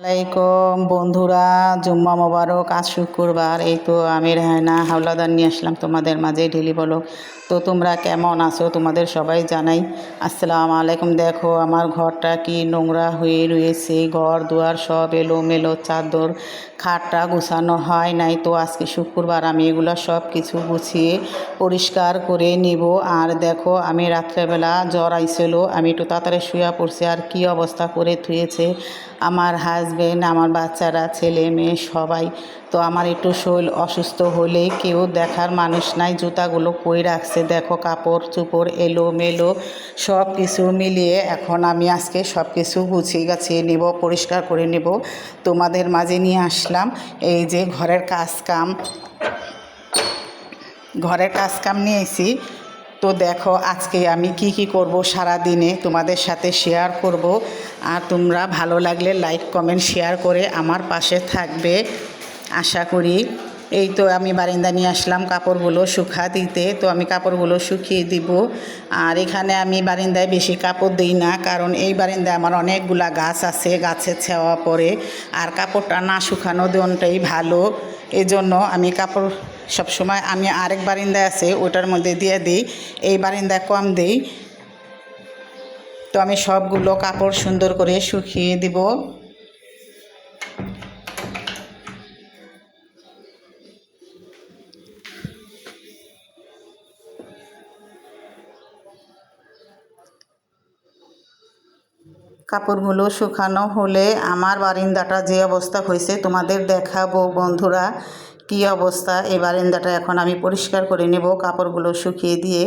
আসসালামাইকুম বন্ধুরা, জুম্মা মোবারক। আজ শুক্রবার। এই তো আমি রেহানা হাওলাদার নিয়ে আসলাম তোমাদের মাঝে ডেলি ব্লগ। তো তোমরা কেমন আছো? তোমাদের সবাই জানাই আসসালামু আলাইকুম। দেখো আমার ঘরটা কি নোংরা হয়ে রয়েছে, ঘর দুয়ার সব এলোমেলো, চাদর খাটটা গুছানো হয় নাই। তো আজকে শুক্রবার আমি এগুলো সব কিছু গুছিয়ে পরিষ্কার করে নিব। আর দেখো আমি রাত্রেবেলা জ্বর আইছিল, আমি একটু তাড়াতাড়ি শুয়ে পড়ছি। আর কি অবস্থা করে থুয়েছে আমার হাজবেন্ড, আমার বাচ্চারা, ছেলে মেয়ে সবাই। তো আমার একটু শরীর অসুস্থ হলে কেউ দেখার মানুষ নাই। জুতাগুলো কই রাখছে দেখো, কাপড় চোপড় এলোমেলো সব কিছু মিলিয়ে এখন আমি আজকে সব কিছু গুছিয়ে গাছিয়ে নেব, পরিষ্কার করে নেব, তোমাদের মাঝে নিয়ে আসলাম। এই যে ঘরের কাজ কাম নিয়েছি। তো দেখো আজকে আমি কি করব সারা দিনে তোমাদের সাথে শেয়ার করব। আর তোমরা ভালো লাগলে লাইক কমেন্ট শেয়ার করে আমার পাশে থাকবে আশা করি। এই তো আমি বারান্দা নিয়ে আসলাম কাপড়গুলো শুকা দিতে। তো আমি কাপড়গুলো শুকিয়ে দিব। আর এখানে আমি বারান্দায় বেশি কাপড় দিই না, কারণ এই বারান্দায় আমার অনেকগুলা গাছ আছে, গাছের ছাওয়া পড়ে। আর কাপড়টা না শুকানো দেওয়াটাই ভালো। এজন্য আমি কাপড় সবসময় আমি আরেক বারান্দায় আছে ওটার মধ্যে দিয়ে দিই, এই বারান্দায় কম দিই। তো আমি সবগুলো কাপড় সুন্দর করে শুকিয়ে দিব। কাপড়গুলো শুকানো হলে আমার বারান্দাটা যে অবস্থা হয়েছে তোমাদের দেখাবো বন্ধুরা, কি অবস্থা। এই বারান্দাটা এখন আমি পরিষ্কার করে নেব কাপড়গুলো শুকিয়ে দিয়ে।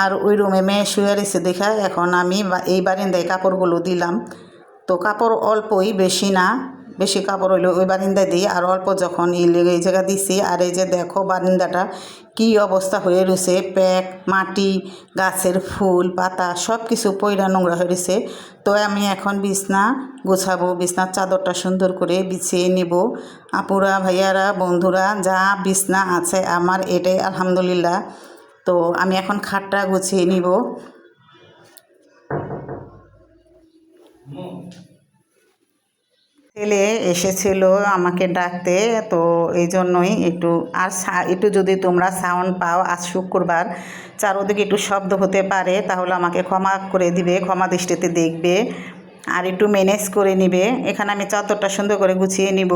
আর ওই রুমে মেয়ে শুয়ে রয়েছে দেখা, এখন আমি এই বারান্দায় কাপড়গুলো দিলাম। তো কাপড় অল্পই, বেশি না। বেশি কাপড় হইলে ওই বারান্দায় দিই, আর অল্প যখন এই জায়গা দিছি। আর এই যে দেখো বারান্দাটা কি অবস্থা হয়ে রয়েছে, প্যাক মাটি, গাছের ফুল পাতা সব কিছু পয়রা নোংরা হয়ে রয়েছে। তো আমি এখন বিছনা গোছাবো, বিছনার চাদরটা সুন্দর করে বিছিয়ে নিব। আপুরা ভাইয়ারা বন্ধুরা যা বিছনা আছে আমার, এটাই আলহামদুলিল্লাহ। তো আমি এখন খাটটা গুছিয়ে নিব। ছেলে এসেছিল আমাকে ডাকতে, তো এই জন্যই একটু যদি তোমরা সাউন্ড পাও, আজ শুক্রবার চারোদিকে একটু শব্দ হতে পারে, তাহলে আমাকে ক্ষমা করে দিবে, ক্ষমা দৃষ্টিতে দেখবে আর একটু ম্যানেজ করে নিবে। এখানে আমি চাদরটা সুন্দর করে গুছিয়ে নিব।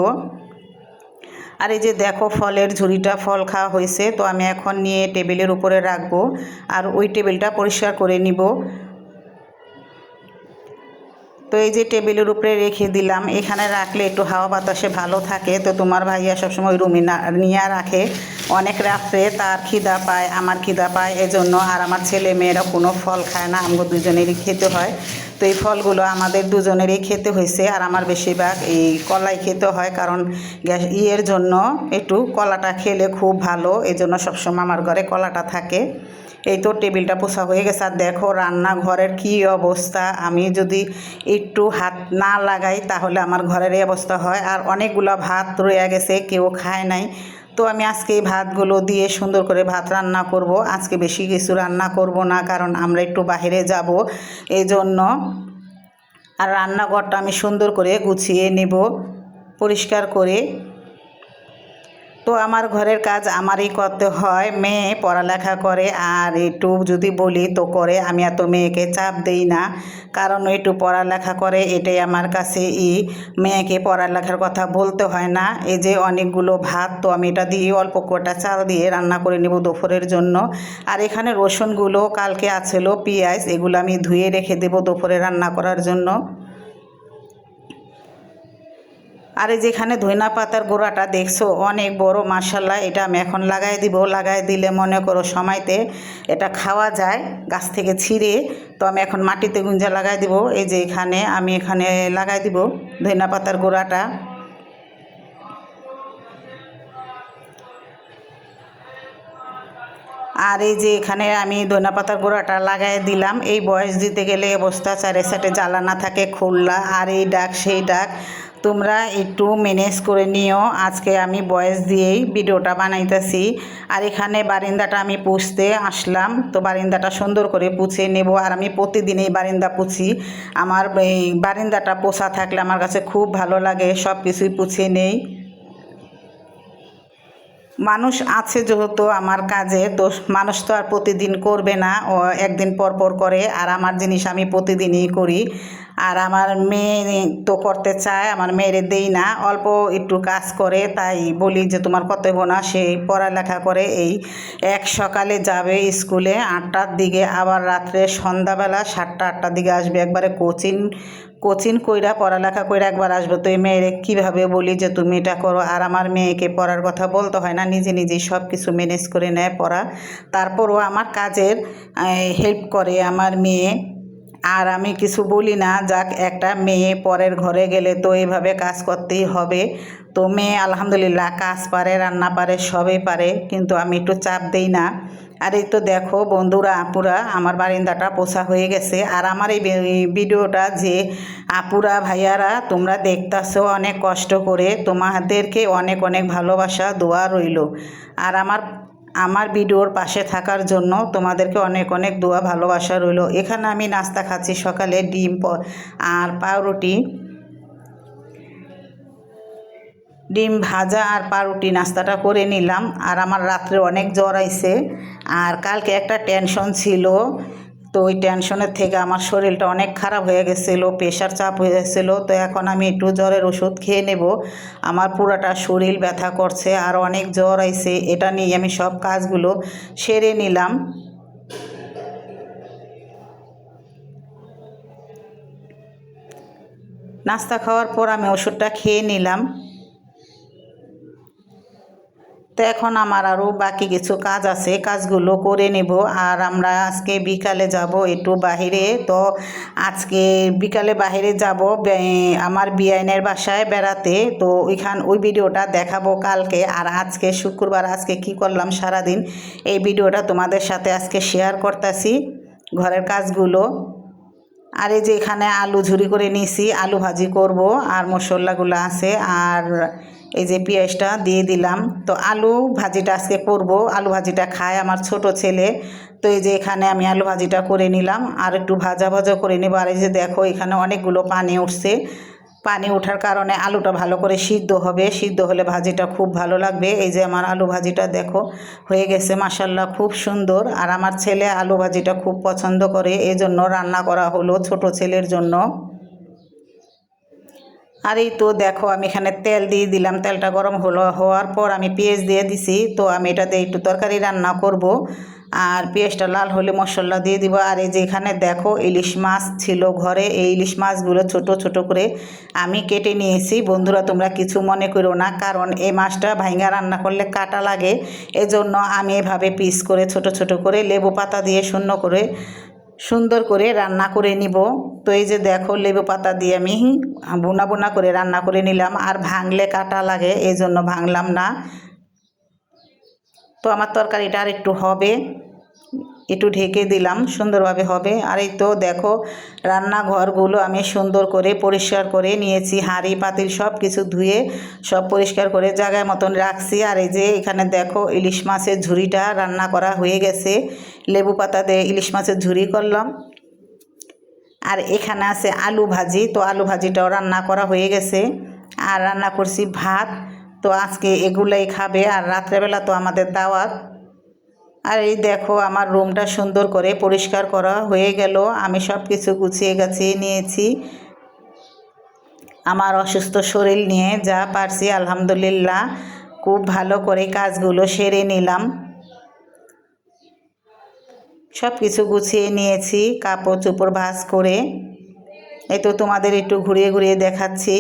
আর এই যে দেখো ফলের ঝুড়িটা, ফল খাওয়া হয়েছে, তো আমি এখন নিয়ে টেবিলের উপরে রাখবো। আর ওই টেবিলটা পরিষ্কার করে নিব। তো এই যে টেবিলের উপরে রেখে দিলাম, এখানে রাখলে একটু হাওয়া বাতাসে ভালো থাকে। তো তোমার ভাইয়া সবসময় রুমে নিয়ে রাখে। অনেক রাত্রে তার খিদা পায়, আমার খিদা পায়, এজন্য। আর আমার ছেলে মেয়েরা কোনো ফল খায় না, আমাদের দুজনেরই খেতে হয়। তো এই ফলগুলো আমাদের দুজনেরই খেতে হয়েছে। আর আমার বেশিরভাগ এই কলাই খেতে হয়, কারণ ইয়ের জন্য একটু কলাটা খেলে খুব ভালো, এই জন্য সবসময় আমার ঘরে কলাটা থাকে। এই তো টেবিলটা পোছা হয়ে গেছে। আর দেখো রান্নাঘরের কি অবস্থা, আমি যদি একটু হাত না লাগাই তাহলে আমার ঘরের এই অবস্থা হয়। আর অনেকগুলো ভাত রয়ে গেছে, কেউ খায় নাই। তো আমি আজকে এই ভাতগুলো দিয়ে সুন্দর করে ভাত রান্না করব। আজকে বেশি কিছু রান্না করব না, কারণ আমরা একটু বাইরে যাব, এই জন্য। আর রান্নাঘরটা আমি সুন্দর করে গুছিয়ে নেব পরিষ্কার করে। তো আমার ঘরের কাজ আমারই করতে হয়। মেয়ে পড়ালেখা করে, আর একটু যদি বলি তো করে। আমি এত মেয়েকে চাপ দেই না, কারণ একটু পড়ালেখা করে, এটাই আমার কাছে মেয়েকে পড়ালেখার কথা বলতে হয় না। এই যে অনেকগুলো ভাত, তো আমি এটা দিয়ে অল্প কটা চাল দিয়ে রান্না করে নেব দুপুরের জন্য। আর এখানে রসুনগুলো কালকে আছিল, পেঁয়াজ, এগুলো আমি ধুয়ে রেখে দেব দুপুরে রান্না করার জন্য। আর এই যেখানে ধইনা পাতার গোড়াটা দেখছো অনেক বড়, মাশাআল্লাহ। এটা আমি এখন লাগাই দিব। লাগাই দিলে মনে করো সময়তে এটা খাওয়া যায় গাছ থেকে ছিঁড়ে। তো আমি এখন মাটিতে গুঁজা লাগাই দিব। এই যে আমি এখানে লাগাই দিব ধইনা পাতার গোড়াটা। আর এই যে এখানে আমি ধনেপাতার গোড়াটা লাগাই দিলাম। এই বয়স দিতে গেলে অবস্থা, চারে সাইডে জ্বালানা থাকে, খুললা, আর এই ডাক সেই ডাক। তোমরা একটু ম্যানেজ করে নিও। আজকে আমি ভয়েস দিয়েই ভিডিওটা বানাইতেছি। আর এখানে বারান্দাটা আমি পুছতে আসলাম, তো বারান্দাটা সুন্দর করে পুছে নেব। আর আমি প্রতিদিন এই বারান্দা পুছি। আমার এই বারান্দাটা পোছা থাকলে আমার কাছে খুব ভালো লাগে, সব কিছুই পুছে নেই। মানুষ আছে যেহেতু আমার কাজে, তো মানুষ তো আর প্রতিদিন করবে না, ও একদিন পর পর করে। আর আমার জিনিস আমি প্রতিদিনই করি। আর আমার মেয়ে তো করতে চায়, আমার মেয়েরে দেই না, অল্প একটু কাজ করে। তাই বলি যে তোমার কর্তব্য না, সেই পড়ালেখা করে। এই এক সকালে যাবে স্কুলে 8টার দিকে, আবার রাত্রে সন্ধ্যাবেলা 7টা 8টার দিকে আসবে। একবারে কোচিং কইরা পড়ালেখা কইরা একবার আসবে। তো এই মেয়েরে কীভাবে বলি যে তুমি এটা করো। আর আমার মেয়েকে পড়ার কথা বলতে হয় না, নিজে নিজেই সব কিছু ম্যানেজ করে নেয় পড়া। তারপরও আমার কাজের হেল্প করে আমার মেয়ে। আর আমি কিছু বলি না, যাক একটা মেয়ে পরের ঘরে গেলে তো এইভাবে কাজ করতেই হবে। তো মেয়ে আলহামদুলিল্লাহ কাজ পারে, রান্না পারে, সবই পারে, কিন্তু আমি একটু চাপ দেই না। আর এই তো দেখো বন্ধুরা, আপুরা, আমার বারান্দাটা পোছা হয়ে গেছে। আর আমার এই ভিডিওটা যে আপুরা ভাইয়ারা তোমরা দেখতাছো অনেক কষ্ট করে, তোমাদেরকে অনেক অনেক ভালোবাসা দোয়া রইল। আর আমার ভিডিওর পাশে থাকার জন্য তোমাদেরকে অনেক অনেক দোয়া ভালোবাসা রইল। এখানে আমি নাস্তা খাচ্ছি সকালে, ডিম আর পাউরুটি, ডিম ভাজা আর পাউরুটি নাস্তাটা করে নিলাম। আর আমার রাত্রে অনেক জ্বর আইছে। আর কালকে একটা টেনশন ছিল, তো ওই টেনশনের থেকে আমার শরীরটা অনেক খারাপ হয়ে গেছিলো, প্রেশার চাপ হয়ে গেছিলো। তো এখন আমি একটু জ্বরের ওষুধ খেয়ে নেব। আমার পুরাটা শরীর ব্যথা করছে আর অনেক জ্বর আইছে, এটা নিয়ে আমি সব কাজগুলো সেরে নিলাম। নাস্তা খাওয়ার পর আমি ওষুধটা খেয়ে নিলাম। তো এখন আমার আরও বাকি কিছু কাজ আছে, কাজগুলো করে নেব। আর আমরা আজকে বিকালে যাব একটু বাহিরে। তো আজকে বিকালে বাহিরে যাব আমার বিয়াইনের বাসায় বেড়াতে। তো ওই ভিডিওটা দেখাবো কালকে। আর আজকে শুক্রবার, আজকে কি করলাম সারাদিন, এই ভিডিওটা তোমাদের সাথে আজকে শেয়ার করতেছি, ঘরের কাজগুলো। আর এই যে এখানে আলু ঝুরি করে নিয়েছি, আলু ভাজি করব। আর মশলাগুলো আছে, আর এই যে পেঁয়াজটা দিয়ে দিলাম। তো আলু ভাজিটা আজকে করব। আলু ভাজিটা খায় আমার ছোট ছেলে। তো এই যে এখানে আমি আলু ভাজিটা করে নিলাম, আর একটু ভাজা ভাজা করে নেব। আর এই যে দেখো এখানে অনেকগুলো পানি উঠছে। পানি ওঠার কারণে আলুটা ভালো করে সিদ্ধ হবে, সিদ্ধ হলে ভাজিটা খুব ভালো লাগবে। এই যে আমার আলু ভাজিটা দেখো হয়ে গেছে, মাশাল্লাহ খুব সুন্দর। আর আমার ছেলে আলু ভাজিটা খুব পছন্দ করে, এজন্য রান্না করা হলো ছোট ছেলের জন্য। আর এই তো দেখো আমি এখানে তেল দিয়ে দিলাম, তেলটা গরম হওয়ার পর আমি পেঁয়াজ দিয়ে দিছি। তো আমি এটাতে একটু তরকারি রান্না করব। আর পেঁয়াজটা লাল হলে মশলা দিয়ে দিব। আর এই যে এখানে দেখো ইলিশ মাছ ছিল ঘরে, এই ইলিশ মাছগুলো ছোট ছোট করে আমি কেটে নিয়েছি। বন্ধুরা তোমরা কিছু মনে করো না, কারণ এই মাছটা ভাইঙ্গা রান্না করলে কাটা লাগে, এজন্য আমি এভাবে পিস করে ছোট ছোট করে লেবু পাতা দিয়ে সুন্দর করে রান্না করে নিব। তো এই যে দেখো লেবু পাতা দিয়ে আমি বোনা বোনা করে রান্না করে নিলাম। আর ভাঙলে কাটা লাগে, এই জন্য ভাঙলাম না। তো আমার তরকারিটা আর একটু হবে, একটু ঢেকে দিলাম, সুন্দরভাবে হবে। আর এই তো দেখো রান্নাঘরগুলো আমি সুন্দর করে পরিষ্কার করে নিয়েছি, হাঁড়ি পাতিল সব কিছু ধুয়ে সব পরিষ্কার করে জায়গায় মতন রাখছি। আর এই যে এখানে দেখো ইলিশ মাছের ঝুরিটা রান্না করা হয়ে গেছে, লেবু পাতা দিয়ে ইলিশ মাছের ঝুরি করলাম। আর এখানে আছে আলু ভাজি, তো আলু ভাজিটাও রান্না করা হয়ে গেছে। আর রান্না করছি ভাত। তো আজকে এগুলাই খাবে, আর রাত্রেবেলা তো আমাদের দাওয়াত। আর এই দেখো আমার রুমটা সুন্দর করে পরিষ্কার করা হয়ে গেল, আমি সব কিছু গুছিয়ে গাছিয়ে নিয়েছি। আমার অসুস্থ শরীর নিয়ে যা পারছি আলহামদুলিল্লাহ খুব ভালো করে কাজগুলো সেরে নিলাম। সব কিছু গুছিয়ে নিয়েছি কাপড় চোপড় ভাঁজ করে। এই তো তোমাদের একটু ঘুরিয়ে ঘুরিয়ে দেখাচ্ছি।